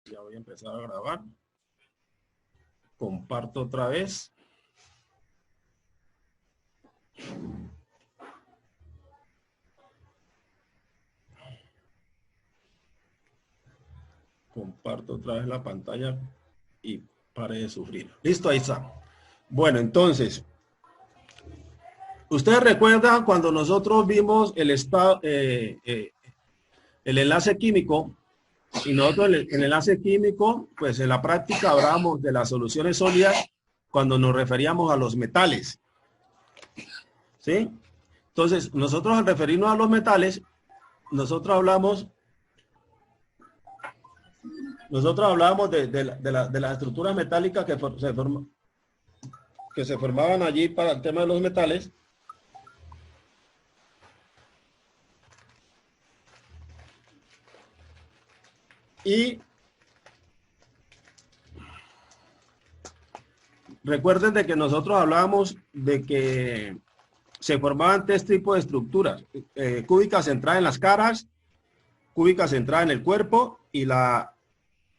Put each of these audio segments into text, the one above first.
Ya voy a empezar a grabar. Comparto otra vez. Comparto otra vez la pantalla y pare de sufrir. Listo, ahí está. Bueno, entonces, ustedes recuerdan cuando nosotros vimos el estado, el enlace químico, y nosotros en el enlace químico, pues en la práctica hablábamos de las soluciones sólidas cuando nos referíamos a los metales. ¿Sí? Entonces, nosotros al referirnos a los metales, nosotros hablábamos de las estructuras metálicas que se formaban allí para el tema de los metales. Y recuerden de que nosotros hablábamos de que se formaban tres tipos de estructuras, cúbica centrada en las caras, cúbica centrada en el cuerpo y la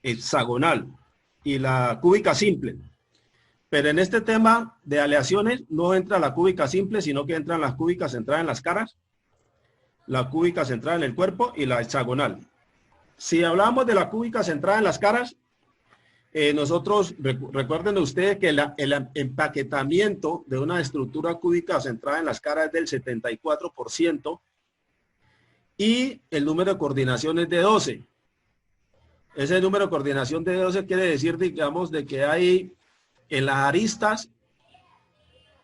hexagonal y la cúbica simple. Pero en este tema de aleaciones no entra la cúbica simple, sino que entran las cúbicas centradas en las caras, la cúbica centrada en el cuerpo y la hexagonal. Si hablamos de la cúbica centrada en las caras, nosotros, recuerden ustedes que el empaquetamiento de una estructura cúbica centrada en las caras es del 74% y el número de coordinación es de 12. Ese número de coordinación de 12 quiere decir, digamos, de que hay en las aristas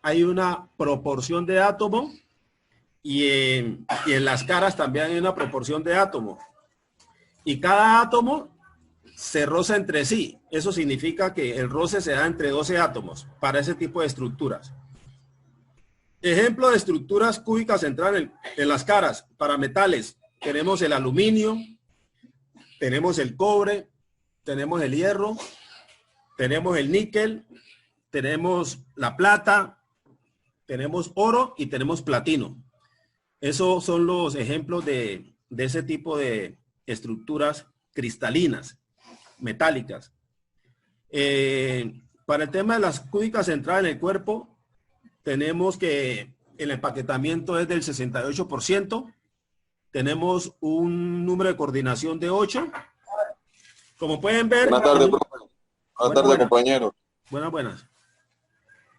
hay una proporción de átomo y en las caras también hay una proporción de átomo. Y cada átomo se roza entre sí. Eso significa que el roce se da entre 12 átomos para ese tipo de estructuras. Ejemplo de estructuras cúbicas centradas en las caras. Para metales tenemos el aluminio, tenemos el cobre, tenemos el hierro, tenemos el níquel, tenemos la plata, tenemos oro y tenemos platino. Esos son los ejemplos de ese tipo de estructuras cristalinas, metálicas. Para el tema de las cúbicas centradas en el cuerpo, tenemos que el empaquetamiento es del 68%. Tenemos un número de coordinación de 8. Como pueden ver... Buenas tardes, profe. Buenas tardes, compañero. Buenas.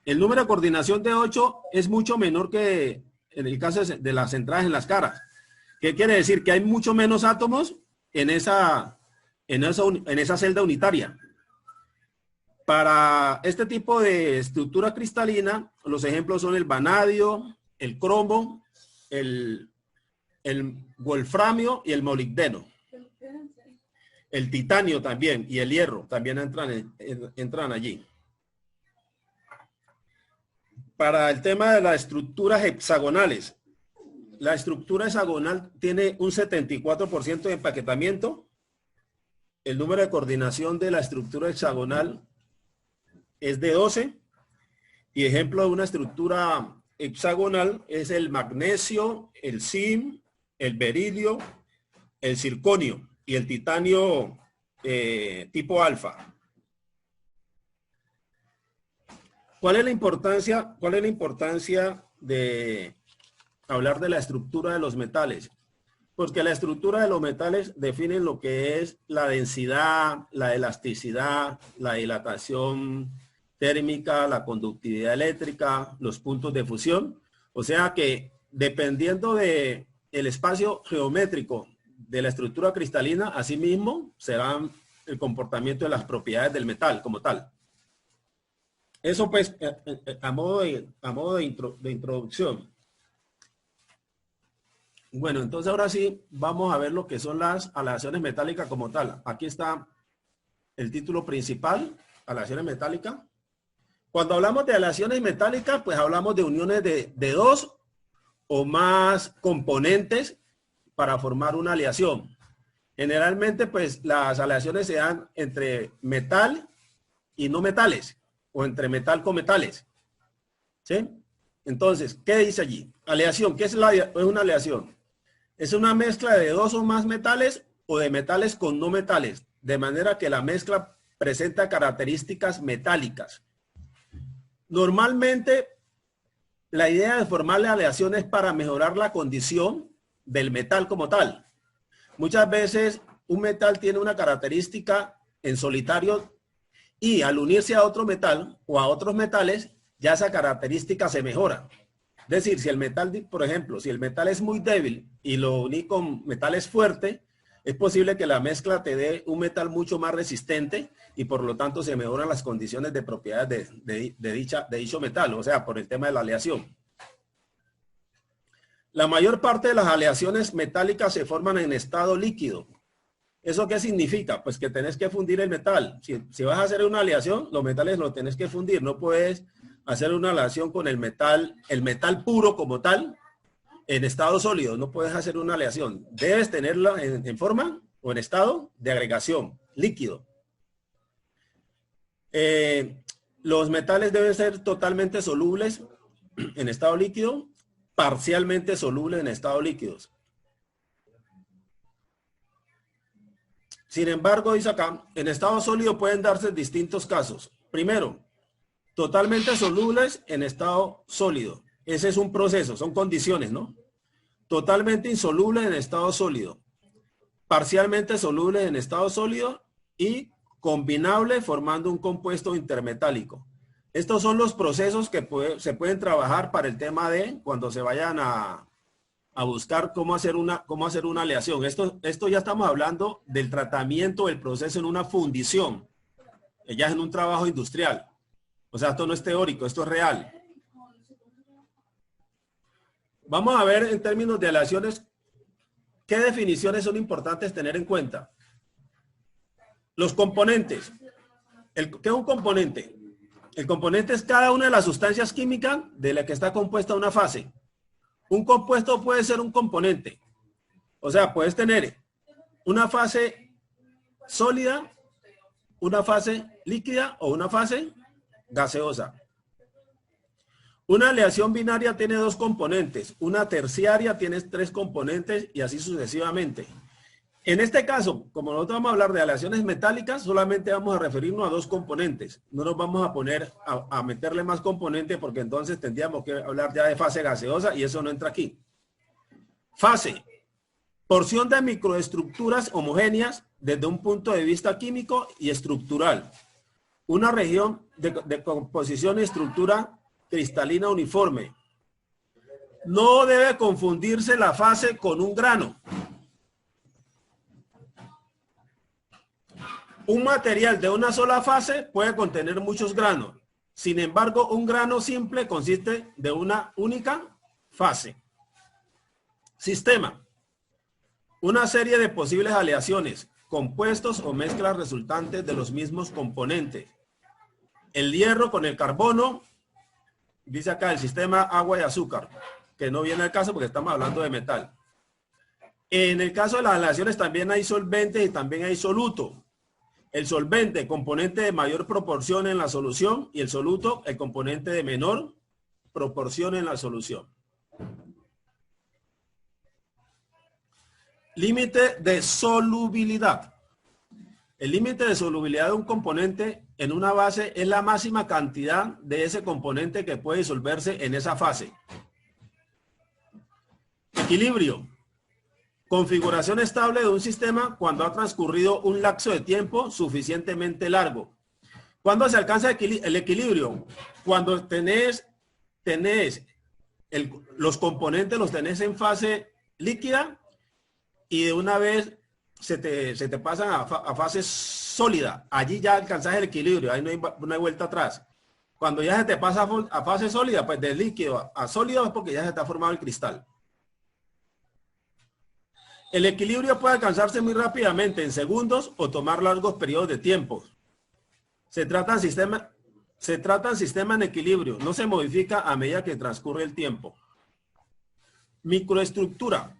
El número de coordinación de 8 es mucho menor que en el caso de las centradas en las caras. ¿Qué quiere decir? Que hay mucho menos átomos en esa celda unitaria. Para este tipo de estructura cristalina, los ejemplos son el vanadio, el cromo, el wolframio y el molibdeno. El titanio también y el hierro también entran allí. Para el tema de las estructuras hexagonales, la estructura hexagonal tiene un 74% de empaquetamiento. El número de coordinación de la estructura hexagonal es de 12. Y ejemplo de una estructura hexagonal es el magnesio, el zinc, el berilio, el circonio y el titanio tipo alfa. ¿Cuál es la importancia de hablar de la estructura de los metales? Porque la estructura de los metales define lo que es la densidad, la elasticidad, la dilatación térmica, la conductividad eléctrica, los puntos de fusión. O sea que dependiendo del espacio geométrico de la estructura cristalina, asimismo será el comportamiento de las propiedades del metal como tal. Eso pues a modo de introducción. Bueno, entonces ahora sí vamos a ver lo que son las aleaciones metálicas como tal. Aquí está el título principal, aleaciones metálicas. Cuando hablamos de aleaciones metálicas, pues hablamos de uniones de dos o más componentes para formar una aleación. Generalmente, pues las aleaciones se dan entre metal y no metales o entre metal con metales. ¿Sí? Entonces, ¿qué dice allí? Aleación, ¿qué es una aleación? Es una mezcla de dos o más metales o de metales con no metales, de manera que la mezcla presenta características metálicas. Normalmente, la idea de formar la aleación es para mejorar la condición del metal como tal. Muchas veces un metal tiene una característica en solitario y al unirse a otro metal o a otros metales, ya esa característica se mejora. Es decir, si el metal, por ejemplo, si el metal es muy débil y lo uní con metales fuertes, es posible que la mezcla te dé un metal mucho más resistente y por lo tanto se mejoran las condiciones de propiedades de dicho metal, o sea, por el tema de la aleación. La mayor parte de las aleaciones metálicas se forman en estado líquido. ¿Eso qué significa? Pues que tenés que fundir el metal. Si vas a hacer una aleación, los metales los tenés que fundir. No puedes hacer una aleación con el metal puro como tal, en estado sólido. No puedes hacer una aleación. Debes tenerla en forma o en estado de agregación, líquido. Los metales deben ser totalmente solubles en estado líquido, parcialmente solubles en estado líquidos. Sin embargo, dice acá, en estado sólido pueden darse distintos casos. Primero, totalmente solubles en estado sólido. Ese es un proceso, son condiciones, ¿no? Totalmente insolubles en estado sólido. Parcialmente solubles en estado sólido y combinable formando un compuesto intermetálico. Estos son los procesos que se pueden trabajar para el tema de cuando se vayan a buscar cómo hacer una aleación. Esto ya estamos hablando del tratamiento del proceso en una fundición. Ya es en un trabajo industrial. O sea, esto no es teórico, esto es real. Vamos a ver en términos de aleaciones qué definiciones son importantes tener en cuenta. Los componentes. ¿Qué es un componente? El componente es cada una de las sustancias químicas de la que está compuesta una fase. Un compuesto puede ser un componente. O sea, puedes tener una fase sólida, una fase líquida o una fase gaseosa. Una aleación binaria tiene dos componentes. Una terciaria tiene tres componentes y así sucesivamente. En este caso, como nosotros vamos a hablar de aleaciones metálicas, solamente vamos a referirnos a dos componentes. No nos vamos a poner a meterle más componentes porque entonces tendríamos que hablar ya de fase gaseosa y eso no entra aquí. Fase. Porción de microestructuras homogéneas desde un punto de vista químico y estructural. Una región de composición y estructura cristalina uniforme. No debe confundirse la fase con un grano. Un material de una sola fase puede contener muchos granos. Sin embargo, un grano simple consiste de una única fase. Sistema. Una serie de posibles aleaciones, compuestos o mezclas resultantes de los mismos componentes. El hierro con el carbono, dice acá el sistema agua y azúcar, que no viene al caso porque estamos hablando de metal. En el caso de las aleaciones también hay solventes y también hay soluto. El solvente, componente de mayor proporción en la solución, y el soluto, el componente de menor proporción en la solución. Límite de solubilidad. El límite de solubilidad de un componente en una base es la máxima cantidad de ese componente que puede disolverse en esa fase. Equilibrio. Configuración estable de un sistema cuando ha transcurrido un lapso de tiempo suficientemente largo. ¿Cuándo se alcanza el equilibrio? Cuando los componentes los tenés en fase líquida y de una vez se te pasan a fase sólida. Allí ya alcanzas el equilibrio, ahí no hay vuelta atrás. Cuando ya se te pasa a fase sólida, pues de líquido a sólido es porque ya se está formado el cristal. El equilibrio puede alcanzarse muy rápidamente, en segundos, o tomar largos periodos de tiempo. Se trata de sistema en equilibrio, no se modifica a medida que transcurre el tiempo. Microestructura.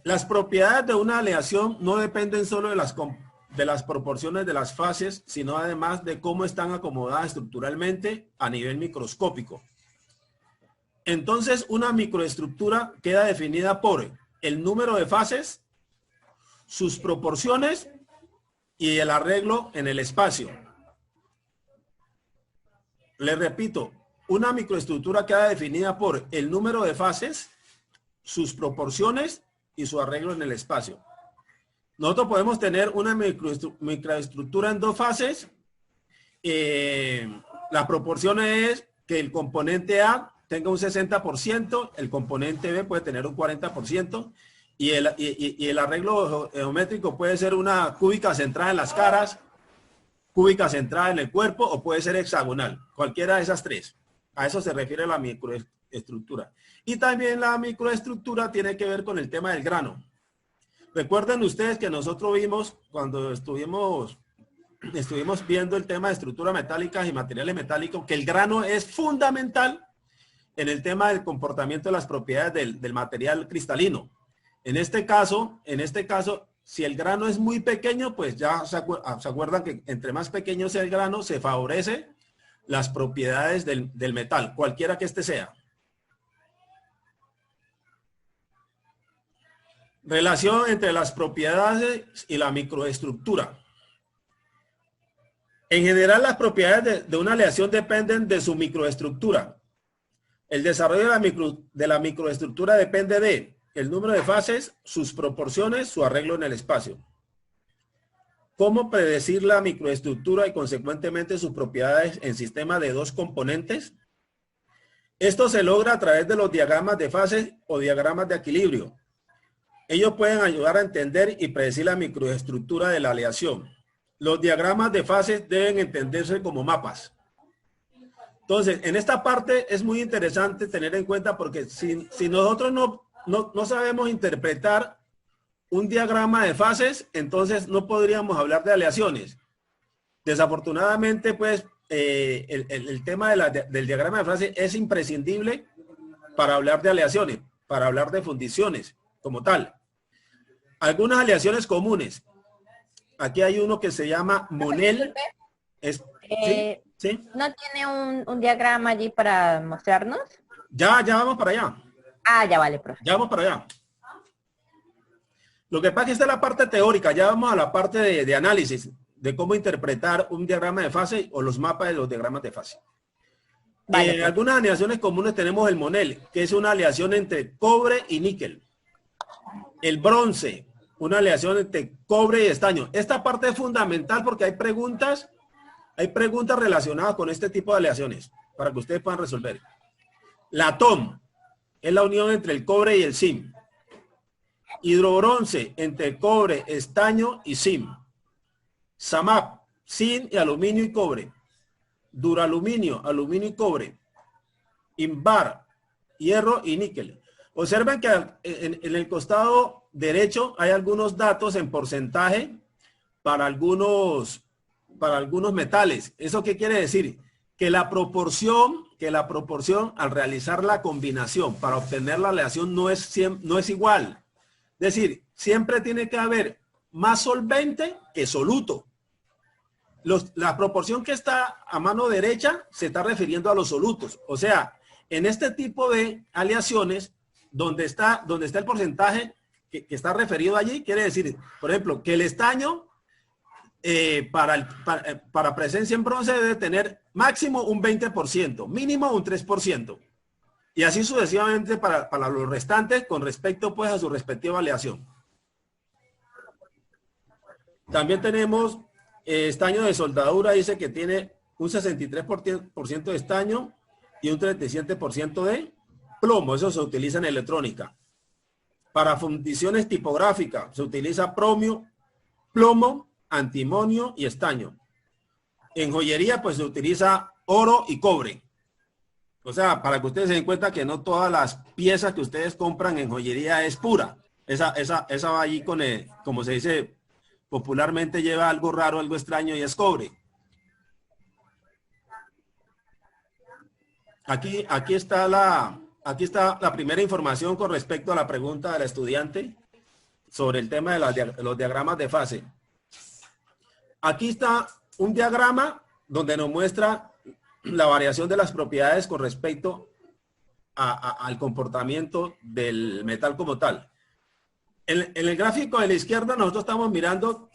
Las propiedades de una aleación no dependen solo de las proporciones de las fases, sino además de cómo están acomodadas estructuralmente a nivel microscópico. Entonces, una microestructura queda definida por el número de fases, sus proporciones y el arreglo en el espacio. Les repito, una microestructura queda definida por el número de fases, sus proporciones y su arreglo en el espacio. Nosotros podemos tener una microestructura en dos fases. La proporción es que el componente A tenga un 60%, el componente B puede tener un 40%, y el arreglo geométrico puede ser una cúbica centrada en las caras, cúbica centrada en el cuerpo, o puede ser hexagonal, cualquiera de esas tres. A eso se refiere la microestructura. Y también la microestructura tiene que ver con el tema del grano. Recuerden ustedes que nosotros vimos, cuando estuvimos viendo el tema de estructuras metálicas y materiales metálicos, que el grano es fundamental en el tema del comportamiento de las propiedades del material cristalino. En este caso, si el grano es muy pequeño, pues ya se acuerdan que entre más pequeño sea el grano, se favorece las propiedades del metal, cualquiera que este sea. Relación entre las propiedades y la microestructura. En general, las propiedades de una aleación dependen de su microestructura. El desarrollo de la microestructura depende de el número de fases, sus proporciones, su arreglo en el espacio. ¿Cómo predecir la microestructura y consecuentemente sus propiedades en sistemas de dos componentes? Esto se logra a través de los diagramas de fases o diagramas de equilibrio. Ellos pueden ayudar a entender y predecir la microestructura de la aleación. Los diagramas de fases deben entenderse como mapas. Entonces, en esta parte es muy interesante tener en cuenta, porque si nosotros no sabemos interpretar un diagrama de fases, entonces no podríamos hablar de aleaciones. Desafortunadamente, pues, el tema del diagrama de fases es imprescindible para hablar de aleaciones, para hablar de fundiciones como tal. Algunas aleaciones comunes. Aquí hay uno que se llama Monel. ¿Sí? ¿No tiene un diagrama allí para mostrarnos? Ya vamos para allá. Ah, ya vale, profe. Ya vamos para allá. Lo que pasa es que esta es la parte teórica. Ya vamos a la parte de análisis, de cómo interpretar un diagrama de fase o los mapas de los diagramas de fase. Vale, En algunas aleaciones comunes tenemos el Monel, que es una aleación entre cobre y níquel. El bronce, una aleación entre cobre y estaño. Esta parte es fundamental porque hay preguntas relacionadas con este tipo de aleaciones para que ustedes puedan resolver. La TOM es la unión entre el cobre y el zinc. Hidrobronce entre cobre, estaño y zinc. SAMAP, zinc y aluminio y cobre. Duraluminio, aluminio y cobre. Invar, hierro y níquel. Observen que en el costado derecho hay algunos datos en porcentaje para algunos metales. ¿Eso qué quiere decir? Que la proporción al realizar la combinación para obtener la aleación no es igual. Es decir, siempre tiene que haber más solvente que soluto. La proporción que está a mano derecha se está refiriendo a los solutos. O sea, en este tipo de aleaciones, donde está el porcentaje que está referido allí, quiere decir, por ejemplo, que el estaño para presencia en bronce debe tener máximo un 20%, mínimo un 3%. Y así sucesivamente para los restantes con respecto pues a su respectiva aleación. También tenemos estaño de soldadura, dice que tiene un 63% de estaño y un 37% de plomo. Eso se utiliza en electrónica. Para fundiciones tipográficas se utiliza plomo, antimonio y estaño. En joyería pues se utiliza oro y cobre. O sea, para que ustedes se den cuenta que no todas las piezas que ustedes compran en joyería es pura. Esa va allí con como se dice popularmente, lleva algo raro, algo extraño y es cobre. Aquí está la primera información con respecto a la pregunta del estudiante sobre el tema de los diagramas de fase. Aquí está un diagrama donde nos muestra la variación de las propiedades con respecto al comportamiento del metal como tal. En el gráfico de la izquierda nosotros estamos mirando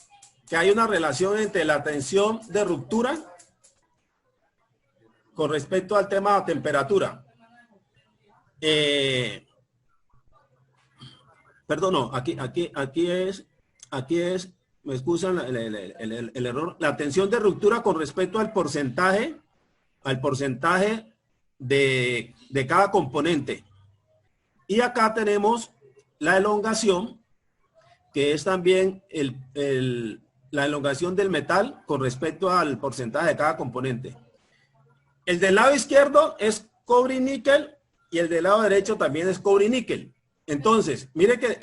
que hay una relación entre la tensión de ruptura con respecto al tema de temperatura. Perdón, no, aquí es, me excusan el error, la tensión de ruptura con respecto al porcentaje de cada componente. Y acá tenemos la elongación, que es también la elongación del metal con respecto al porcentaje de cada componente. El del lado izquierdo es cobre y níquel y el del lado derecho también es cobre y níquel. Entonces, mire que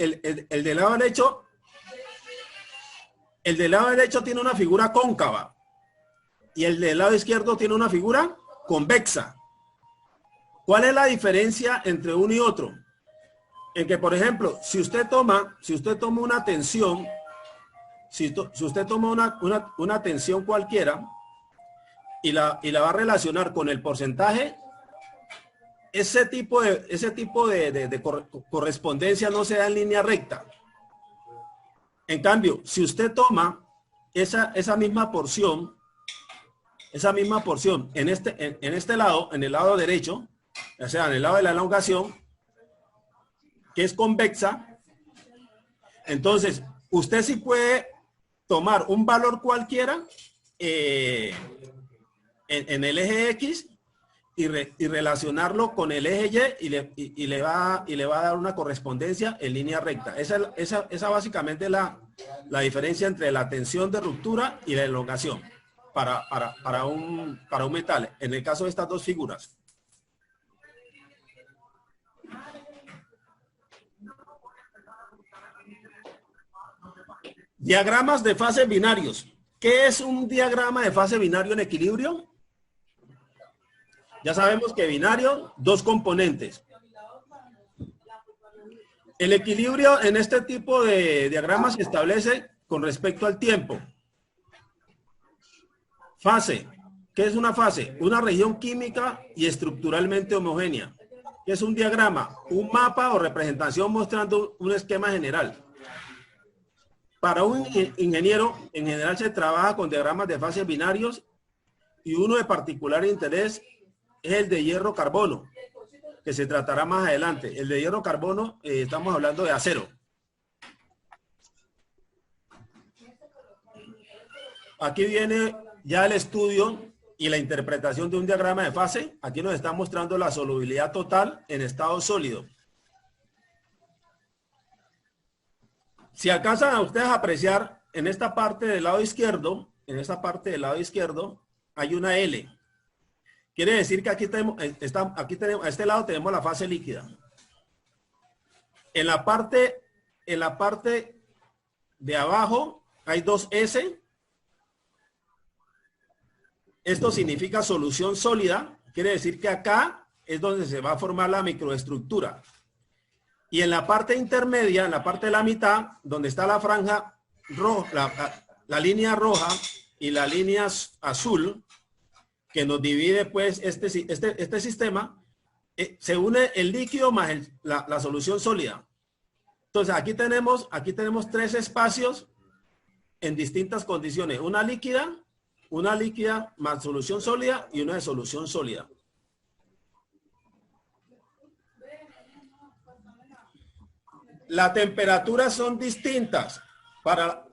el del lado derecho tiene una figura cóncava y el del lado izquierdo tiene una figura convexa. ¿Cuál es la diferencia entre uno y otro? En que, por ejemplo, si usted toma una tensión, si usted toma una tensión cualquiera y la va a relacionar con el porcentaje, ese tipo de correspondencia no se da en línea recta. En cambio, si usted toma esa misma porción en este lado, en el lado derecho, o sea, en el lado de la elongación, que es convexa, entonces usted sí puede tomar un valor cualquiera en el eje X y relacionarlo con el eje Y y le va a dar una correspondencia en línea recta. Esa básicamente es la diferencia entre la tensión de ruptura y la elongación para un metal, en el caso de estas dos figuras. Diagramas de fase binarios. ¿Qué es un diagrama de fase binario en equilibrio? Ya sabemos que binario, dos componentes. El equilibrio en este tipo de diagramas se establece con respecto al tiempo. Fase. ¿Qué es una fase? Una región química y estructuralmente homogénea. ¿Qué es un diagrama? Un mapa o representación mostrando un esquema general. Para un ingeniero, en general se trabaja con diagramas de fases binarios y uno de particular interés es el de hierro-carbono, que se tratará más adelante. El de hierro-carbono, estamos hablando de acero. Aquí viene ya el estudio y la interpretación de un diagrama de fase. Aquí nos está mostrando la solubilidad total en estado sólido. Si alcanzan a ustedes a apreciar, en esta parte del lado izquierdo, hay una L. Quiere decir que aquí tenemos, a este lado tenemos la fase líquida. En la parte de abajo hay dos S. Esto significa solución sólida. Quiere decir que acá es donde se va a formar la microestructura. Y en la parte intermedia, en la parte de la mitad, donde está la franja roja, la línea roja y la línea azul, que nos divide pues este sistema, se une el líquido más la solución sólida. Entonces aquí tenemos tres espacios en distintas condiciones. Una líquida más solución sólida y una de solución sólida. Las temperaturas son distintas. Para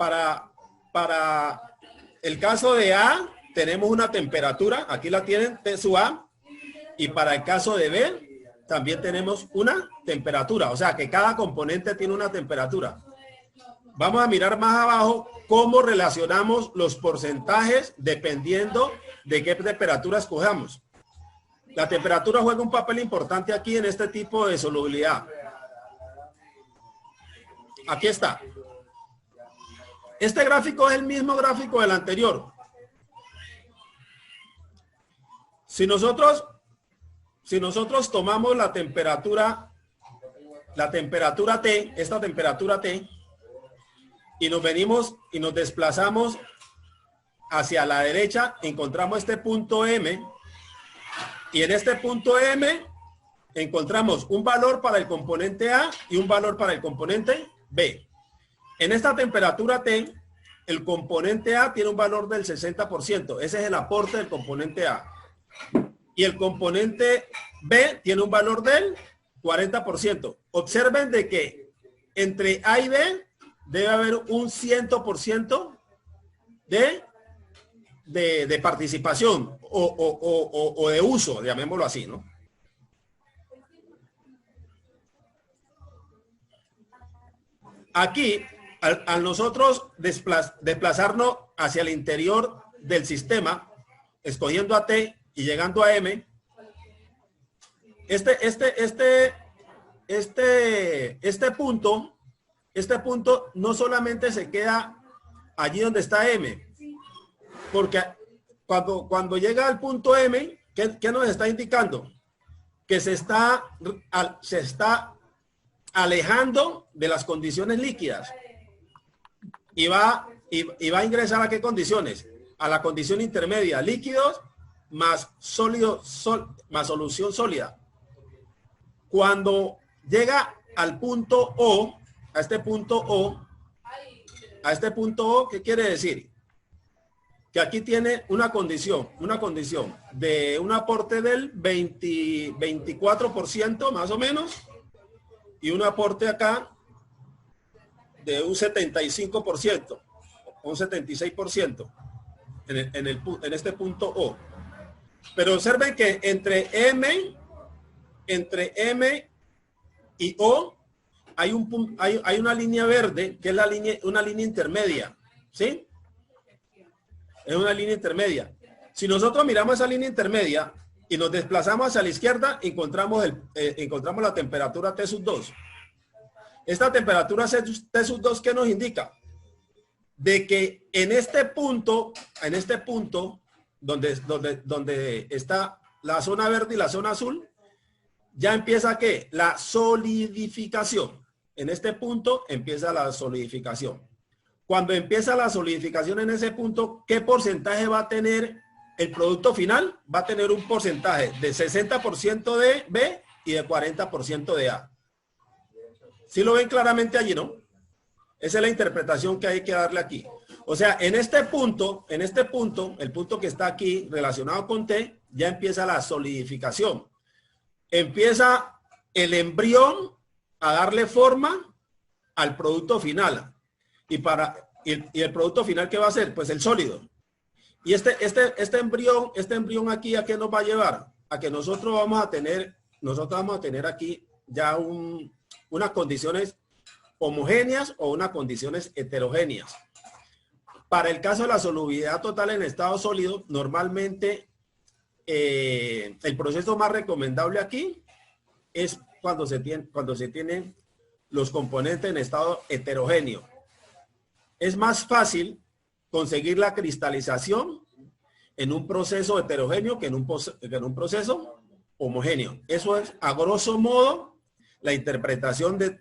el caso de A, tenemos una temperatura, aquí la tienen, T sub A, y para el caso de B, también tenemos una temperatura, o sea que cada componente tiene una temperatura. Vamos a mirar más abajo cómo relacionamos los porcentajes dependiendo de qué temperatura escojamos. La temperatura juega un papel importante aquí en este tipo de solubilidad. Aquí está. Este gráfico es el mismo gráfico del anterior. Si nosotros tomamos la temperatura T, esta temperatura T, y nos venimos y nos desplazamos hacia la derecha, encontramos este punto M, y en este punto M encontramos un valor para el componente A y un valor para el componente B. En esta temperatura T, el componente A tiene un valor del 60%. Ese es el aporte del componente A. Y el componente B tiene un valor del 40%. Observen de que entre A y B debe haber un 100% de participación o de uso, llamémoslo así, ¿no? Aquí, al nosotros desplazarnos hacia el interior del sistema, escogiendo a T y llegando a M, este punto no solamente se queda allí donde está M, porque cuando llega al punto M, ¿qué nos está indicando? Que se está alejando de las condiciones líquidas y va a ingresar a qué condiciones, a la condición intermedia, líquidos más sólido, más solución sólida. Cuando llega al punto O, a este punto O, ¿qué quiere decir? Que aquí tiene una condición de un aporte del 24% más o menos, y un aporte acá de un 75%, un 76% en este punto O. Pero observen que entre M y O hay una línea verde que es una línea intermedia, ¿sí? Es una línea intermedia. Si nosotros miramos esa línea intermedia y nos desplazamos hacia la izquierda, encontramos la temperatura T2. Esta temperatura T2, ¿qué nos indica? De que en este punto donde está la zona verde y la zona azul, ya empieza ¿qué? La solidificación. En este punto empieza la solidificación. Cuando empieza la solidificación en ese punto, ¿qué porcentaje va a tener el producto final? Va a tener un porcentaje de 60% de B y de 40% de A. ¿Sí lo ven claramente allí, no? Esa es la interpretación que hay que darle aquí. O sea, en este punto, el punto que está aquí relacionado con T, ya empieza la solidificación. Empieza el embrión a darle forma al producto final. Y el producto final, ¿qué va a ser? Pues el sólido. Y este embrión aquí, ¿a qué nos va a llevar? A que nosotros vamos a tener aquí ya unas condiciones homogéneas o unas condiciones heterogéneas. Para el caso de la solubilidad total en estado sólido, normalmente el proceso más recomendable aquí es cuando se tienen los componentes en estado heterogéneo. Es más fácil conseguir la cristalización en un proceso heterogéneo que en un proceso homogéneo. Eso es, a grosso modo, la interpretación de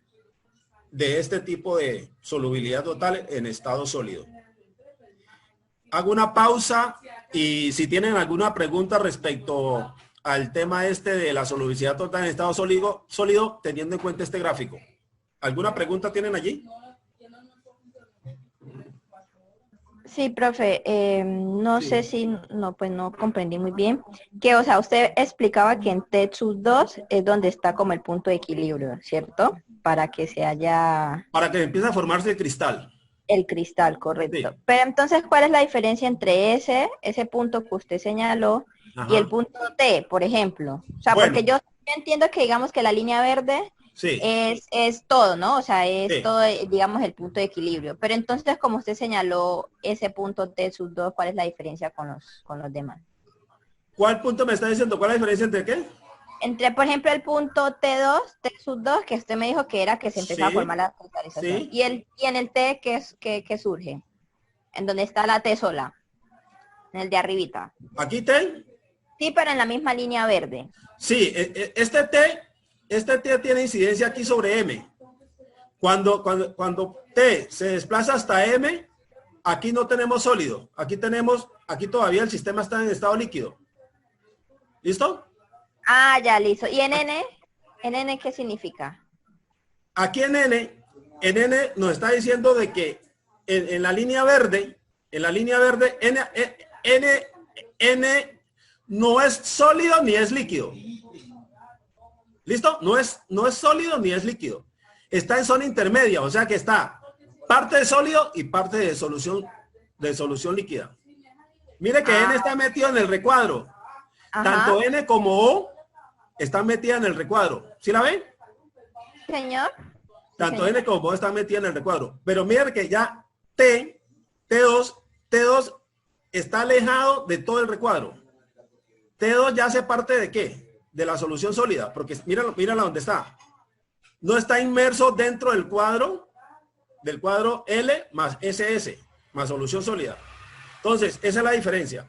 este tipo de solubilidad total en estado sólido. Hago una pausa y si tienen alguna pregunta respecto al tema de la solubilidad total en estado sólido, teniendo en cuenta este gráfico. ¿Alguna pregunta tienen allí? Sí, profe, no sé si, pues no comprendí muy bien. Que, o sea, usted explicaba que en T2 es donde está como el punto de equilibrio, ¿cierto? Para que empiece a formarse el cristal. El cristal, correcto. Sí. Pero entonces, ¿cuál es la diferencia entre ese punto que usted señaló y el punto T, por ejemplo? O sea, bueno, porque yo entiendo que digamos que la línea verde sí, es todo, ¿no? O sea, es sí, todo, digamos, el punto de equilibrio. Pero entonces, como usted señaló, ese punto T2, ¿cuál es la diferencia con los demás? ¿Cuál punto me está diciendo? ¿Cuál es la diferencia entre qué? Entre, por ejemplo, el punto T2, que usted me dijo que era que se empezaba a formar la cristalización. Sí. Y en el T, ¿qué surge? En donde está la T sola. En el de arribita. ¿Aquí T? Sí, pero en la misma línea verde. Sí, este T tiene incidencia aquí sobre M. Cuando T se desplaza hasta M, aquí no tenemos sólido. Aquí todavía el sistema está en estado líquido. ¿Listo? Ah, ya, listo. ¿Y en N? ¿En N qué significa? Aquí en N en N nos está diciendo de que en la línea verde, N no es sólido ni es líquido. ¿Listo? No es sólido ni es líquido. Está en zona intermedia, o sea que está parte de sólido y parte de solución líquida. Mire que N está metido en el recuadro. Ajá. Tanto N como O están metidas en el recuadro. ¿Sí la ven? Señor. Tanto N como O están metidas en el recuadro. Pero mire que ya T2 está alejado de todo el recuadro. T2 ya hace parte de ¿qué? De la solución sólida, porque mírala donde está. No está inmerso dentro del cuadro L más SS, más solución sólida. Entonces, esa es la diferencia.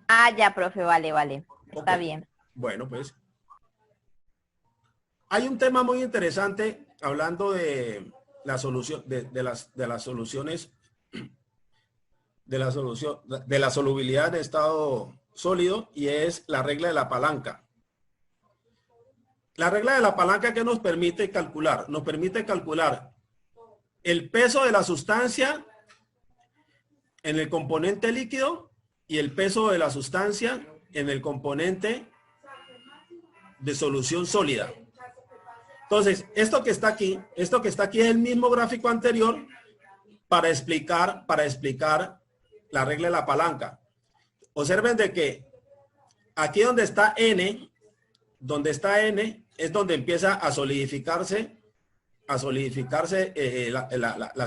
Ah, ya, profe, vale. Está bien. Bueno, pues. Hay un tema muy interesante hablando de la solución, de las soluciones, de la solubilidad de estado sólido, y es la regla de la palanca. La regla de la palanca, ¿qué nos permite calcular? Nos permite calcular el peso de la sustancia en el componente líquido y el peso de la sustancia en el componente de solución sólida. Entonces, esto que está aquí es el mismo gráfico anterior para explicar la regla de la palanca. Observen de que aquí donde está N es donde empieza a solidificarse la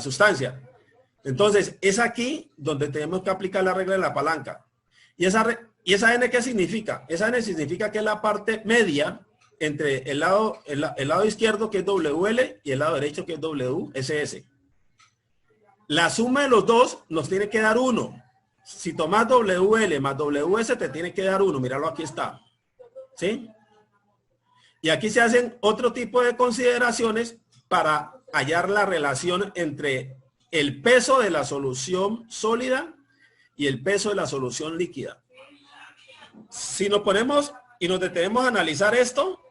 sustancia. Entonces, es aquí donde tenemos que aplicar la regla de la palanca. ¿Y esa N qué significa? Esa N significa que es la parte media entre el lado izquierdo, que es WL, y el lado derecho, que es WSS. La suma de los dos nos tiene que dar 1. Si tomas WL más WS, te tiene que dar 1. Míralo, aquí está. ¿Sí? Y aquí se hacen otro tipo de consideraciones para hallar la relación entre el peso de la solución sólida y el peso de la solución líquida. Si nos ponemos y nos detenemos a analizar esto,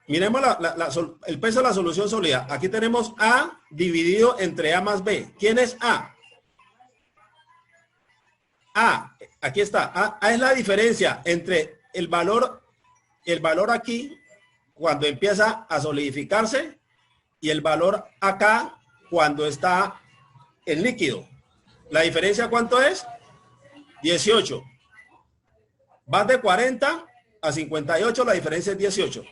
miremos el peso de la solución sólida. Aquí tenemos A dividido entre A más B. ¿Quién es A? Aquí está. A es la diferencia entre el valor aquí cuando empieza a solidificarse y el valor acá cuando está en líquido. ¿La diferencia cuánto es? 18. Vas de 40 a 58, la diferencia es 18.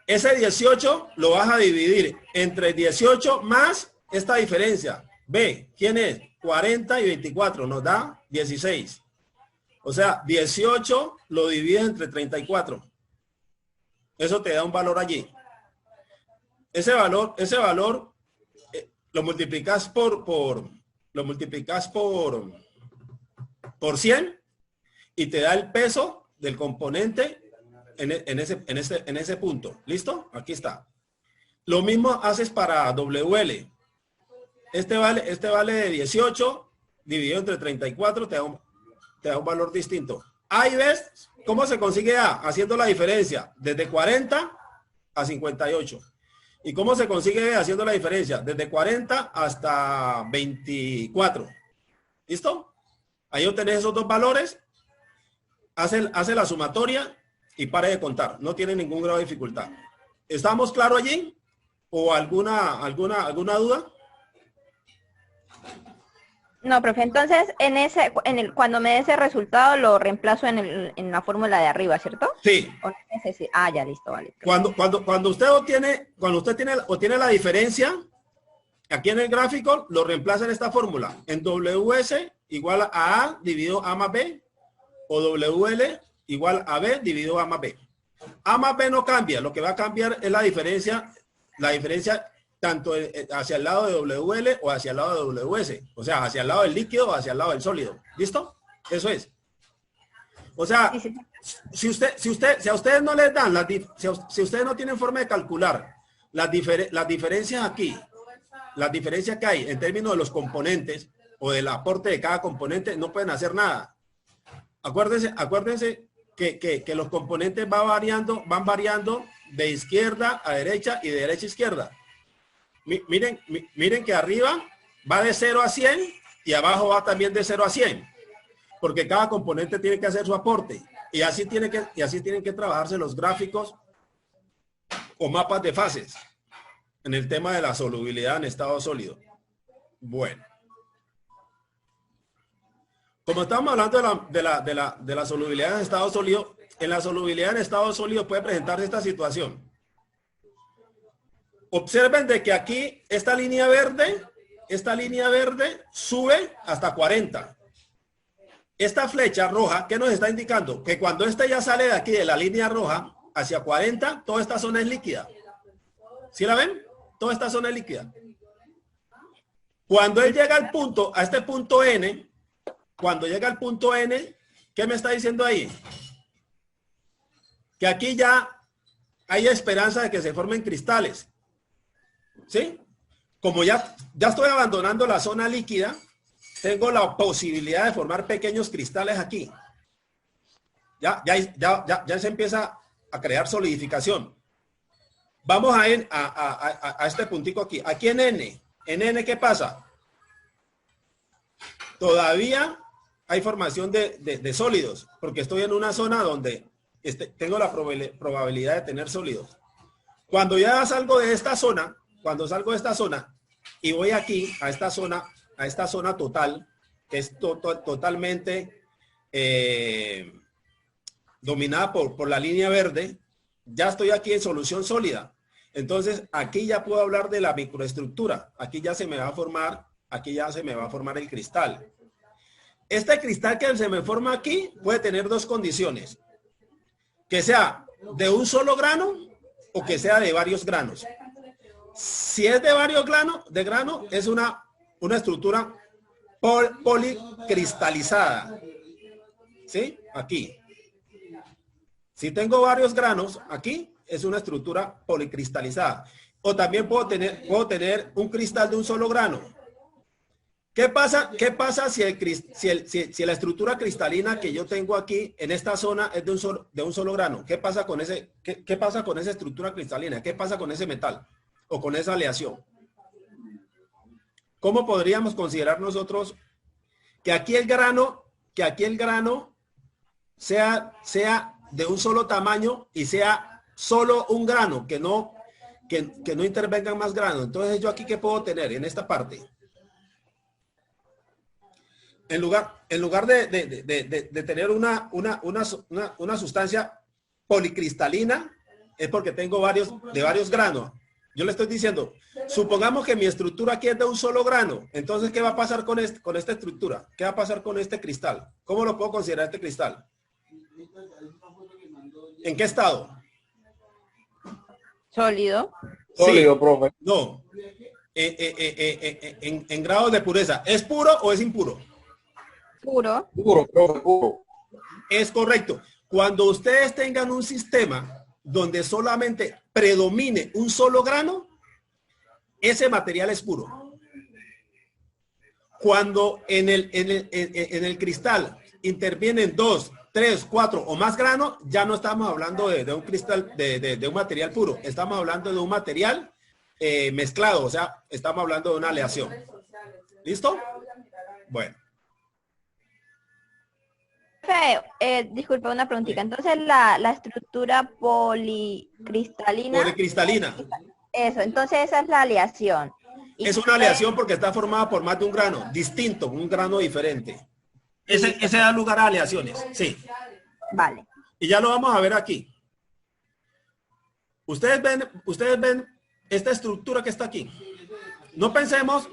Ese 18 lo vas a dividir entre 18 más esta diferencia. B, ¿quién es? 40 y 24, nos da 16. O sea, 18 lo divides entre 34. Eso te da un valor allí. Ese valor lo multiplicas por 100 y te da el peso del componente en ese punto. ¿Listo? Aquí está. Lo mismo haces para WL. Este vale de 18 dividido entre 34 te da un valor distinto. Ahí ves cómo se consigue A, haciendo la diferencia desde 40 a 58. ¿Y cómo se consigue B haciendo la diferencia? Desde 40 hasta 24. ¿Listo? Ahí obtenés esos dos valores, hace la sumatoria y pare de contar. No tiene ningún grado de dificultad. ¿Estamos claros allí? ¿O alguna duda? No, profe, entonces cuando me dé ese resultado lo reemplazo en la fórmula de arriba, ¿cierto? Sí. Ya, listo, vale. Cuando usted tiene la diferencia, aquí en el gráfico, lo reemplaza en esta fórmula. En WS igual a A dividido A más B, o WL igual a B dividido A más B. A más B no cambia, lo que va a cambiar es la diferencia tanto hacia el lado de WL o hacia el lado de WS. O sea, hacia el lado del líquido o hacia el lado del sólido. ¿Listo? Eso es. O sea, si a ustedes no les dan, si ustedes no tienen forma de calcular las diferencias aquí, las diferencias que hay en términos de los componentes o del aporte de cada componente, no pueden hacer nada. Acuérdense que los componentes van variando de izquierda a derecha y de derecha a izquierda. Miren que arriba va de 0 a 100 y abajo va también de 0 a 100. Porque cada componente tiene que hacer su aporte. Y así tienen que trabajarse los gráficos o mapas de fases en el tema de la solubilidad en estado sólido. Bueno. Como estamos hablando de la solubilidad en estado sólido, en la solubilidad en estado sólido puede presentarse esta situación. Observen de que aquí esta línea verde sube hasta 40. Esta flecha roja, ¿qué nos está indicando? Que cuando este ya sale de aquí de la línea roja hacia 40, toda esta zona es líquida. ¿Sí la ven? Toda esta zona es líquida. Cuando él llega al punto, a este punto N, cuando llega al punto N, ¿qué me está diciendo ahí? Que aquí ya hay esperanza de que se formen cristales. ¿Sí? Como ya estoy abandonando la zona líquida, tengo la posibilidad de formar pequeños cristales aquí. Ya se empieza a crear solidificación. Vamos a este puntico aquí. Aquí en N. En N, ¿qué pasa? Todavía hay formación de sólidos, porque estoy en una zona donde tengo la probabilidad de tener sólidos. Cuando ya salgo de esta zona, y voy aquí a esta zona total, que es totalmente dominada por la línea verde, ya estoy aquí en solución sólida. Entonces aquí ya puedo hablar de la microestructura. Aquí ya se me va a formar el cristal. Este cristal que se me forma aquí puede tener dos condiciones: que sea de un solo grano o que sea de varios granos. Si es de varios granos, es una estructura policristalizada. ¿Sí? Aquí. Si tengo varios granos, aquí es una estructura policristalizada. O también puedo tener un cristal de un solo grano. ¿Qué pasa si la estructura cristalina que yo tengo aquí en esta zona es de un solo grano? ¿Qué pasa con esa estructura cristalina? ¿Qué pasa con ese metal o con esa aleación? ¿Cómo podríamos considerar nosotros que aquí el grano sea de un solo tamaño y sea solo un grano, que no intervengan más granos? Entonces, ¿yo aquí qué puedo tener en esta parte? En lugar de tener una sustancia policristalina, es porque tengo de varios granos. Yo le estoy diciendo, supongamos que mi estructura aquí es de un solo grano. Entonces, ¿qué va a pasar con esta estructura? ¿Qué va a pasar con este cristal? ¿Cómo lo puedo considerar este cristal? ¿En qué estado? Sólido. Sólido, profe. No. En grados de pureza. ¿Es puro o es impuro? Puro. Puro, profe, puro. Es correcto. Cuando ustedes tengan un sistema donde solamente predomine un solo grano, ese material es puro. Cuando en el cristal intervienen 2, 3, 4 o más granos, ya no estamos hablando de un cristal, de un material puro. Estamos hablando de un material mezclado, o sea, estamos hablando de una aleación. ¿Listo? Bueno. Disculpe, una preguntita. Entonces, la estructura policristalina. Policristalina. Eso, entonces esa es la aleación. Es una aleación porque está formada por más de un grano, distinto, un grano diferente. Ese da lugar a aleaciones, sí. Vale. Y ya lo vamos a ver aquí. Ustedes ven esta estructura que está aquí. No pensemos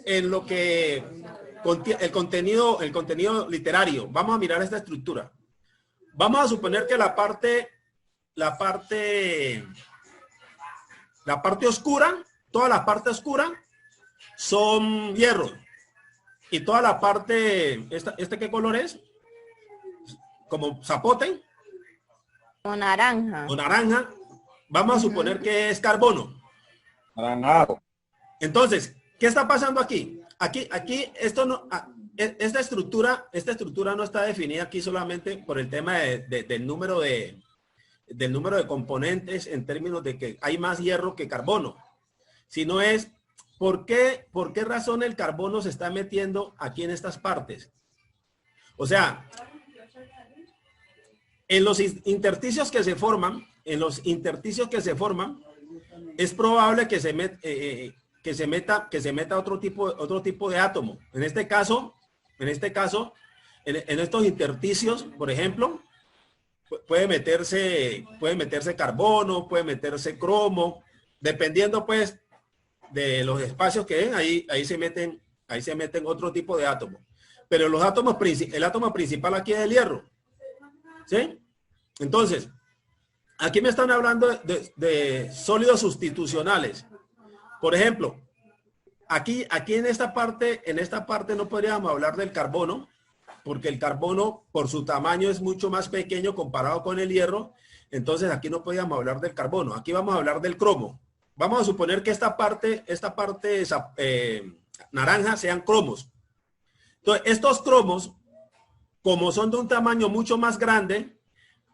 en lo que el contenido literario. Vamos a mirar esta estructura. Vamos a suponer que la parte oscura, toda la parte oscura son hierro. Y toda la parte, ¿qué color es? Como zapote. O naranja. O naranja. Vamos a suponer que es carbono. Naranjado. Entonces, ¿qué está pasando aquí? Aquí, esto no, esta estructura no está definida aquí solamente por el tema del número de del número de componentes en términos de que hay más hierro que carbono, sino es por qué razón el carbono se está metiendo aquí en estas partes. O sea, en los intersticios que se forman, es probable que se meta otro tipo de átomo. En estos intersticios, por ejemplo, puede meterse carbono, puede meterse cromo, dependiendo pues de los espacios que den, ahí se meten otro tipo de átomos. Pero el átomo principal aquí es el hierro. ¿Sí? Entonces, aquí me están hablando de sólidos sustitucionales. Por ejemplo, aquí en esta parte no podríamos hablar del carbono, porque el carbono por su tamaño es mucho más pequeño comparado con el hierro. Entonces aquí no podríamos hablar del carbono. Aquí vamos a hablar del cromo. Vamos a suponer que esta parte naranja sean cromos. Entonces, estos cromos, como son de un tamaño mucho más grande,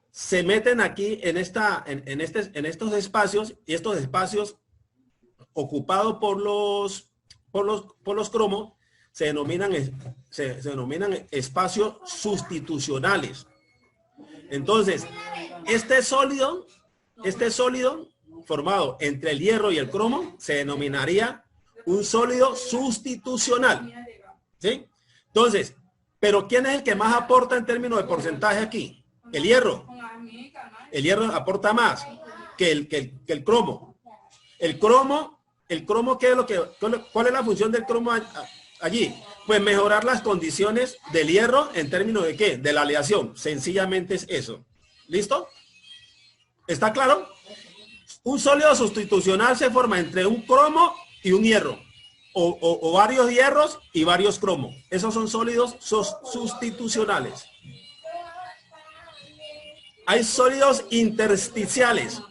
se meten aquí en estos espacios, y estos espacios ocupados por los cromos se denominan espacios sustitucionales. Entonces, este sólido formado entre el hierro y el cromo se denominaría un sólido sustitucional. ¿Sí? Entonces, pero ¿quién es el que más aporta en términos de porcentaje aquí? El hierro. El hierro aporta más que el cromo. El cromo, ¿qué es cuál es la función del cromo allí? Pues mejorar las condiciones del hierro en términos de ¿qué? De la aleación. Sencillamente es eso. ¿Listo? ¿Está claro? Un sólido sustitucional se forma entre un cromo y un hierro. O varios hierros y varios cromos. Esos son sólidos sustitucionales. Hay sólidos intersticiales.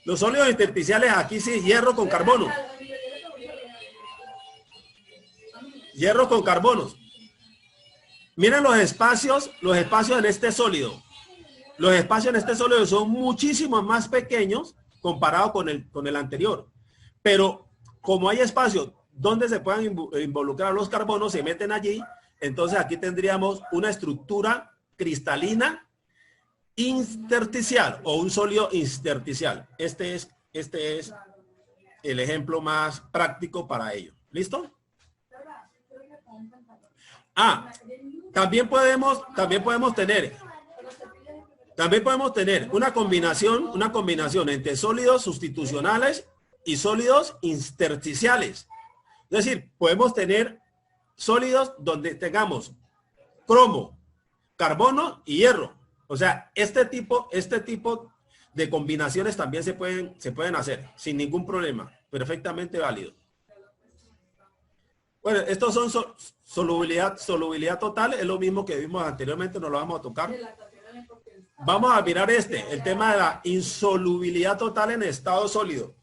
Los sólidos intersticiales aquí sí, hierro con carbono. Hierro con carbonos. Miren los espacios en este sólido. Los espacios en este sólido son muchísimo más pequeños comparado con el anterior. Pero como hay espacios donde se puedan involucrar los carbonos, se meten allí, entonces aquí tendríamos una estructura cristalina intersticial o un sólido intersticial. Este es el ejemplo más práctico para ello. ¿Listo? También podemos tener una combinación entre sólidos sustitucionales y sólidos intersticiales. Es decir, podemos tener sólidos donde tengamos cromo, carbono y hierro. O sea, este tipo de combinaciones también se pueden hacer sin ningún problema. Perfectamente válido. Bueno, estos son solubilidad total. Es lo mismo que vimos anteriormente, no lo vamos a tocar. Vamos a mirar el tema de la insolubilidad total en estado sólido.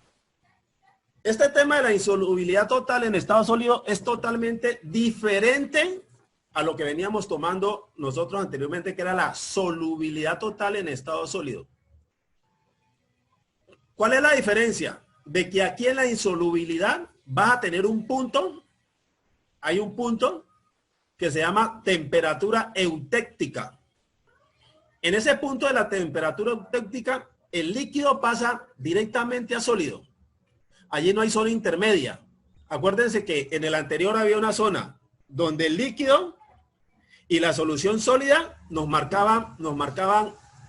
Este tema de la insolubilidad total en estado sólido es totalmente diferente a lo que veníamos tomando nosotros anteriormente, que era la solubilidad total en estado sólido. ¿Cuál es la diferencia? De que aquí en la insolubilidad vas a tener un punto, hay un punto que se llama temperatura eutéctica. En ese punto de la temperatura eutéctica, el líquido pasa directamente a sólido. Allí no hay zona intermedia. Acuérdense que en el anterior había una zona donde el líquido y la solución sólida nos marcaban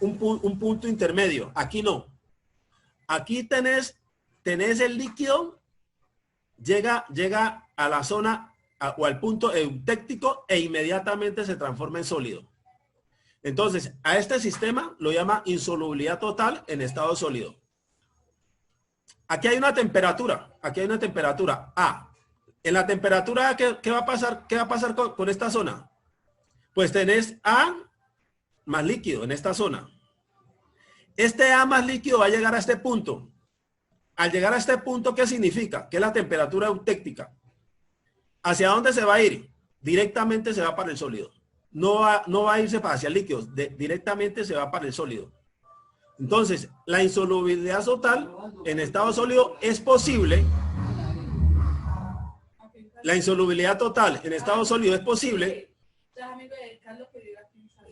un punto intermedio. Aquí no. Aquí tenés el líquido, llega a la zona o al punto eutéctico e inmediatamente se transforma en sólido. Entonces, a este sistema lo llama insolubilidad total en estado sólido. Aquí hay una temperatura. A. En la temperatura, ¿qué va a pasar? ¿Qué va a pasar con esta zona? Pues tenés A más líquido en esta zona. Este A más líquido va a llegar a este punto. Al llegar a este punto, ¿qué significa? Que es la temperatura eutéctica. ¿Hacia dónde se va a ir? Directamente se va para el sólido. No va a irse hacia el líquido. Directamente se va para el sólido. Entonces, la insolubilidad total en estado sólido es posible. La insolubilidad total en estado sólido es posible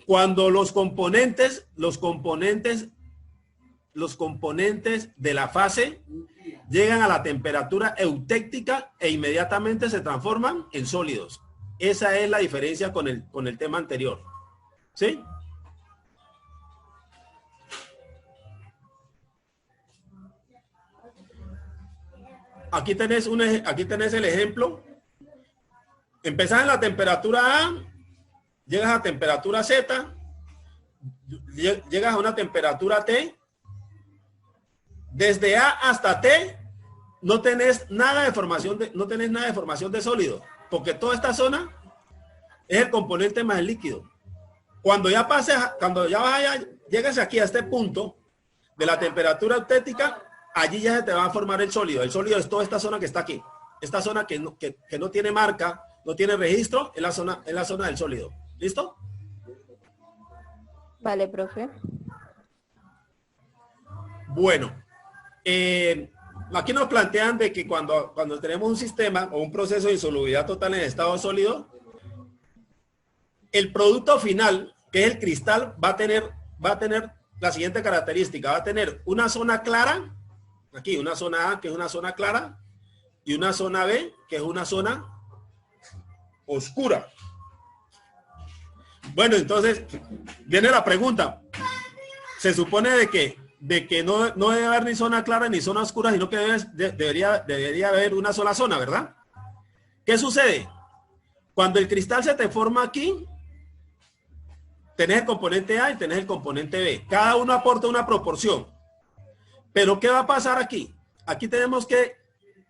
cuando los componentes de la fase llegan a la temperatura eutéctica e inmediatamente se transforman en sólidos. Esa es la diferencia con el tema anterior. ¿Sí? Aquí tenés el ejemplo. Empezás en la temperatura A, llegas a temperatura Z, llegas a una temperatura T. Desde A hasta T no tenés nada de formación de sólido, porque toda esta zona es el componente más el líquido. Cuando ya llegas aquí a este punto de la temperatura eutética, allí ya se te va a formar el sólido. El sólido es toda esta zona que está aquí. Esta zona que no tiene marca, no tiene registro, es la zona del sólido. ¿Listo? Vale, profe. Bueno, aquí nos plantean de que cuando tenemos un sistema o un proceso de insolubilidad total en estado sólido, el producto final, que es el cristal, va a tener la siguiente característica. Va a tener una zona clara, aquí una zona A, que es una zona clara, y una zona B, que es una zona oscura. Bueno, entonces viene la pregunta. Se supone de que no debe haber ni zona clara ni zona oscura, sino que debería haber una sola zona, ¿verdad? ¿Qué sucede? Cuando el cristal se te forma aquí, tenés el componente A y tenés el componente B. Cada uno aporta una proporción. Pero ¿qué va a pasar aquí? Aquí tenemos que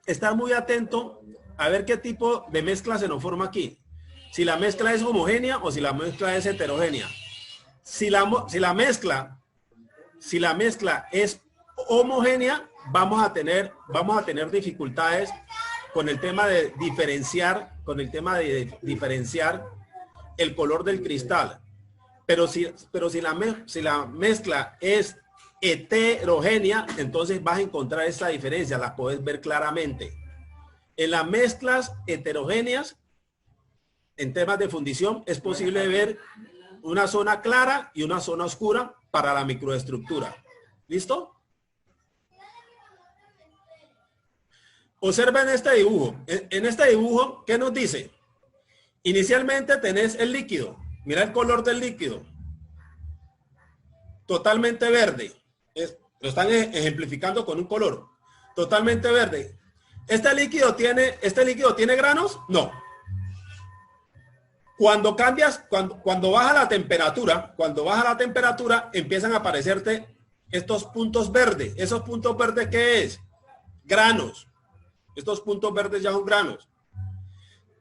estar muy atento a ver qué tipo de mezcla se nos forma aquí. Si la mezcla es homogénea o si la mezcla es heterogénea. Si la mezcla es homogénea, vamos a tener dificultades con el tema de diferenciar el color del cristal. Pero si la mezcla es heterogénea, entonces vas a encontrar esta diferencia, la puedes ver claramente. En las mezclas heterogéneas, en temas de fundición, es posible ver una zona clara y una zona oscura para la microestructura. ¿Listo? Observen este dibujo. En este dibujo, ¿qué nos dice? Inicialmente tenés el líquido. Mira el color del líquido. Totalmente verde. Lo están ejemplificando con un color. Totalmente verde. ¿Este líquido tiene granos? No. Cuando baja la temperatura, empiezan a aparecerte estos puntos verdes. ¿Esos puntos verdes qué es? Granos. Estos puntos verdes ya son granos.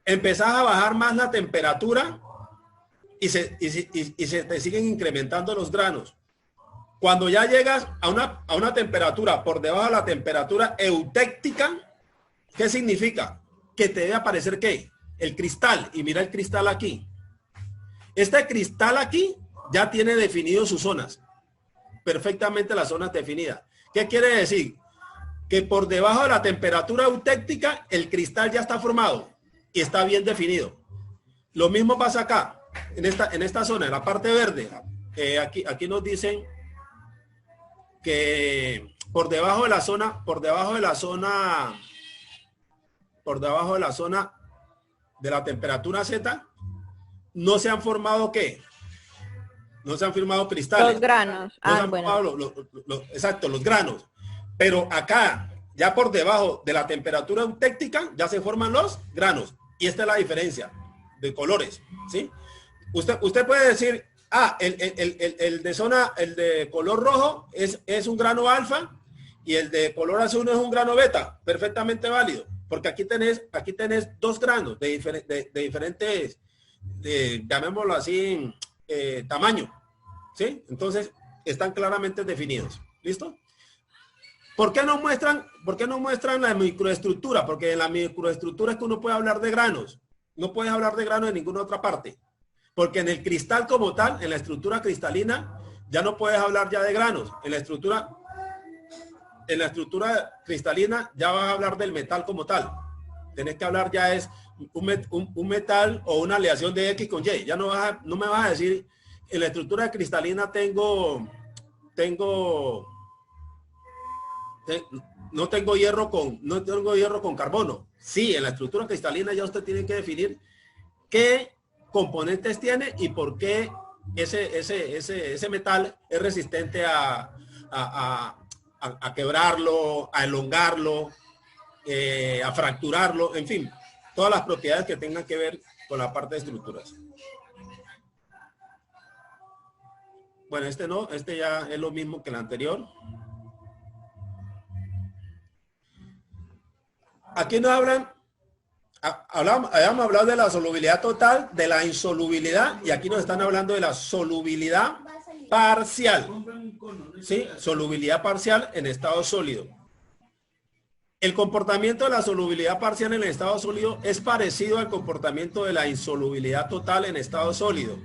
Empezás a bajar más la temperatura y se te siguen incrementando los granos. Cuando ya llegas a una temperatura por debajo de la temperatura eutéctica, ¿qué significa? Que te debe aparecer ¿qué? El cristal. Y mira el cristal aquí. Este cristal aquí ya tiene definido sus zonas. Perfectamente las zonas definidas. ¿Qué quiere decir? Que por debajo de la temperatura eutéctica, el cristal ya está formado y está bien definido. Lo mismo pasa acá, en esta zona, en la parte verde. Aquí nos dicen que por debajo de la zona de la temperatura Z, no se han formado ¿qué? No se han formado cristales. Los granos. Exacto, los granos. Pero acá, ya por debajo de la temperatura eutéctica, ya se forman los granos. Y esta es la diferencia de colores, ¿sí? Usted puede decir, el de color rojo es un grano alfa y el de color azul es un grano beta. Perfectamente válido. Porque aquí tenés dos granos de diferentes, llamémoslo así, tamaño, ¿sí? Entonces, están claramente definidos. ¿Listo? ¿Por qué no muestran la microestructura? Porque en la microestructura es que uno puede hablar de granos. No puedes hablar de granos en ninguna otra parte. Porque en el cristal como tal, en la estructura cristalina, ya no puedes hablar ya de granos. En la estructura cristalina ya vas a hablar del metal como tal. Tenés que hablar ya es un metal o una aleación de X con Y. Ya no me vas a decir, en la estructura cristalina no tengo hierro con carbono. Sí, en la estructura cristalina ya usted tiene que definir qué componentes tiene y por qué ese metal es resistente a quebrarlo, a elongarlo, a fracturarlo, en fin, todas las propiedades que tengan que ver con la parte de estructuras. Bueno, este ya es lo mismo que el anterior. Aquí nos habíamos hablado de la solubilidad total, de la insolubilidad, y aquí nos están hablando de la solubilidad parcial. ¿Sí? Solubilidad parcial en estado sólido. El comportamiento de la solubilidad parcial en el estado sólido es parecido al comportamiento de la insolubilidad total en estado sólido.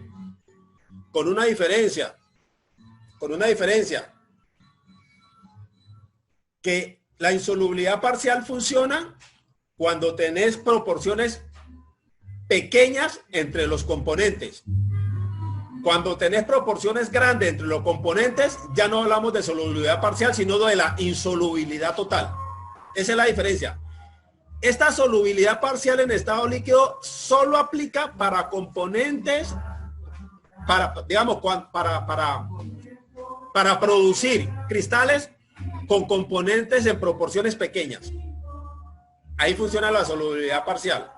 Con una diferencia. Que la insolubilidad parcial funciona cuando tenés proporciones pequeñas entre los componentes. Cuando tenés proporciones grandes entre los componentes, ya no hablamos de solubilidad parcial, sino de la insolubilidad total. Esa es la diferencia. Esta solubilidad parcial en estado líquido solo aplica para componentes, para producir cristales con componentes en proporciones pequeñas. Ahí funciona la solubilidad parcial.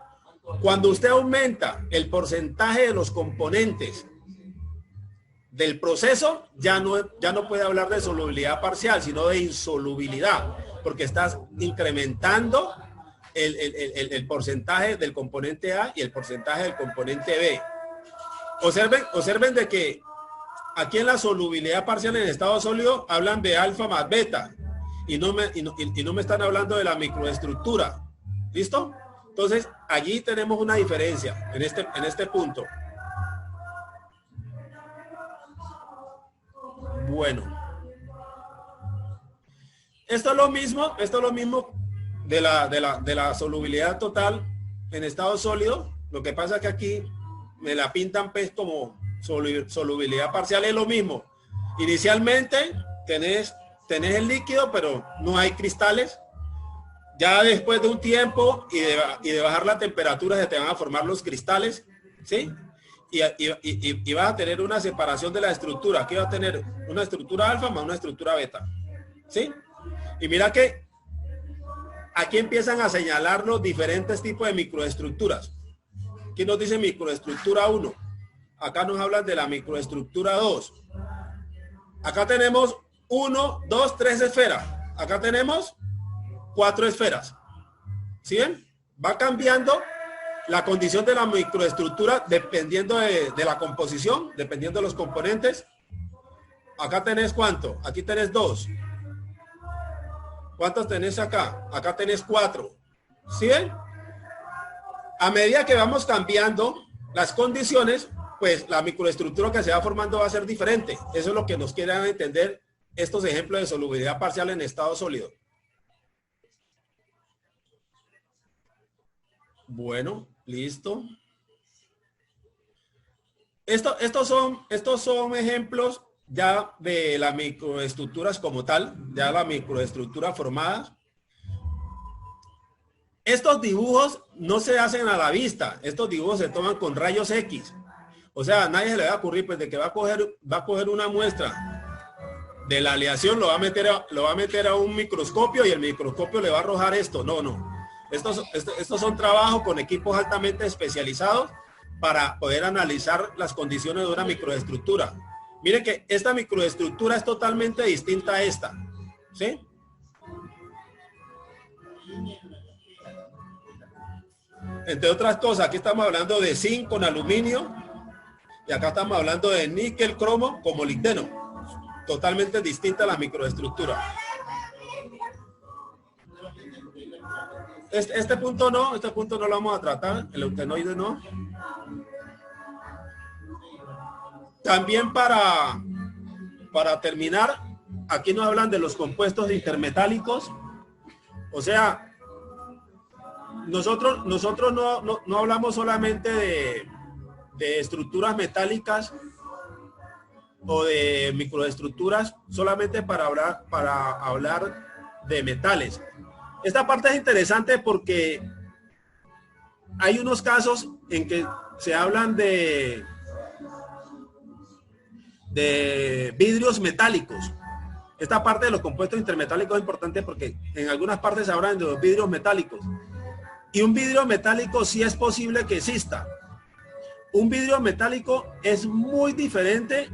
Cuando usted aumenta el porcentaje de los componentes del proceso, ya no puede hablar de solubilidad parcial, sino de insolubilidad, porque estás incrementando el porcentaje del componente A y el porcentaje del componente B. Observen de que aquí en la solubilidad parcial en estado sólido hablan de alfa más beta y no me están hablando de la microestructura. ¿Listo? Entonces, allí tenemos una diferencia en este punto. Bueno. Esto es lo mismo de la solubilidad total en estado sólido. Lo que pasa es que aquí me la pintan pues como solubilidad parcial, es lo mismo. Inicialmente tenés el líquido, pero no hay cristales. Ya después de un tiempo y de bajar la temperatura se te van a formar los cristales, ¿sí? Y vas a tener una separación de la estructura. Aquí va a tener una estructura alfa más una estructura beta, ¿sí? Y mira que aquí empiezan a señalar los diferentes tipos de microestructuras. Aquí nos dice microestructura 1. Acá nos hablan de la microestructura 2. Acá tenemos 1, 2, 3 esferas. Acá tenemos 4 esferas. ¿Sí ven? Va cambiando la condición de la microestructura dependiendo de la composición, dependiendo de los componentes. Acá tenés ¿cuánto? Aquí tenés 2. ¿Cuántos tenés acá? Acá tenés 4. ¿Sí ven? A medida que vamos cambiando las condiciones, pues la microestructura que se va formando va a ser diferente. Eso es lo que nos quieren entender estos ejemplos de solubilidad parcial en estado sólido. Bueno, listo. Estos son ejemplos ya de las microestructuras como tal, ya la microestructura formada. Estos dibujos no se hacen a la vista, estos dibujos se toman con rayos X. O sea, a nadie se le va a ocurrir pues de que va a coger una muestra de la aleación, lo va a meter a un microscopio y el microscopio le va a arrojar esto. No. Estos son trabajos con equipos altamente especializados para poder analizar las condiciones de una microestructura. Miren que esta microestructura es totalmente distinta a esta, ¿sí? Entre otras cosas, aquí estamos hablando de zinc con aluminio y acá estamos hablando de níquel, cromo con molibdeno. Totalmente distinta a la microestructura. Este punto no lo vamos a tratar, el eutenoide no. También para para terminar, aquí nos hablan de los compuestos intermetálicos. O sea, nosotros no hablamos solamente de estructuras metálicas o de microestructuras solamente para hablar de metales. Esta parte es interesante porque hay unos casos en que se hablan de vidrios metálicos. Esta parte de los compuestos intermetálicos es importante porque en algunas partes se hablan de los vidrios metálicos. Y un vidrio metálico sí es posible que exista. Un vidrio metálico es muy diferente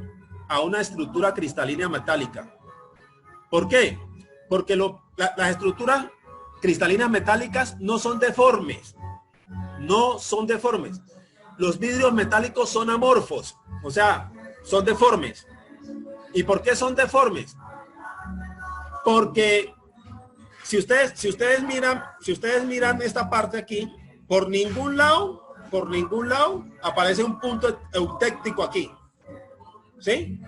a una estructura cristalina metálica. ¿Por qué? Porque las estructuras cristalinas metálicas no son deformes. No son deformes. Los vidrios metálicos son amorfos, o sea, son deformes. ¿Y por qué son deformes? Porque si ustedes miran esta parte aquí, por ningún lado aparece un punto eutéctico aquí. ¿Sí?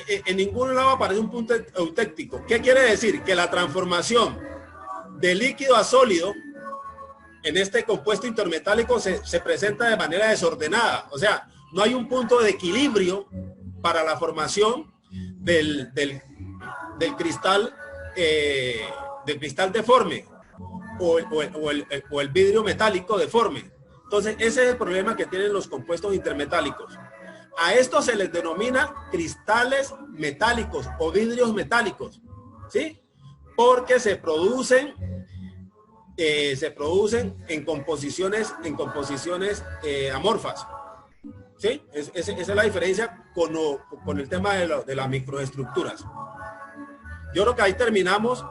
En ningún lado aparece un punto eutéctico. ¿Qué quiere decir? Que la transformación de líquido a sólido en este compuesto intermetálico se presenta de manera desordenada. O sea, no hay un punto de equilibrio para la formación del cristal deforme o el vidrio metálico deforme. Entonces, ese es el problema que tienen los compuestos intermetálicos. A esto se les denomina cristales metálicos o vidrios metálicos, ¿sí? Porque se producen en composiciones amorfas, ¿sí? Esa es la diferencia con el tema de las microestructuras. Yo creo que ahí terminamos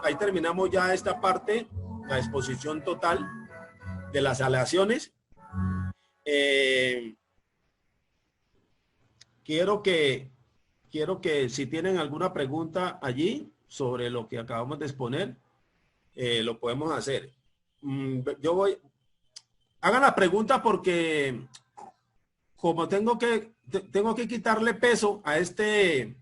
ya esta parte, la exposición total de las aleaciones. Quiero que si tienen alguna pregunta allí sobre lo que acabamos de exponer, lo podemos hacer. Hagan la pregunta porque como tengo que quitarle peso a este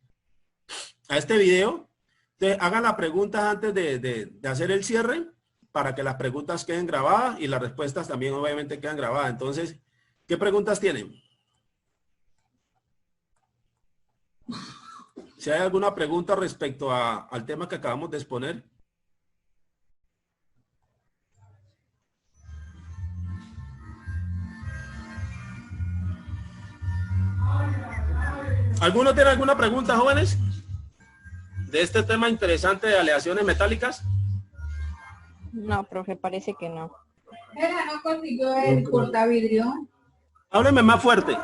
video, entonces hagan las preguntas antes de hacer el cierre para que las preguntas queden grabadas y las respuestas también obviamente quedan grabadas. Entonces, ¿qué preguntas tienen? Si hay alguna pregunta respecto al tema que acabamos de exponer. ¿Alguno tiene alguna pregunta, jóvenes? De este tema interesante de aleaciones metálicas. No, profe, parece que no. Era, no consiguió el portavidrio. Hábleme más fuerte.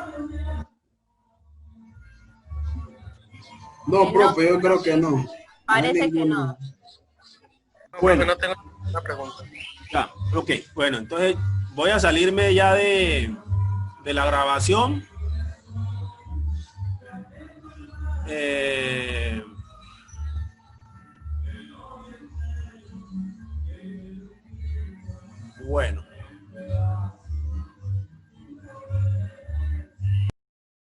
No, profe, yo creo que no. Parece que no. Bueno, No tengo una pregunta. ya, ok. Bueno, entonces voy a salirme ya de la grabación. Bueno.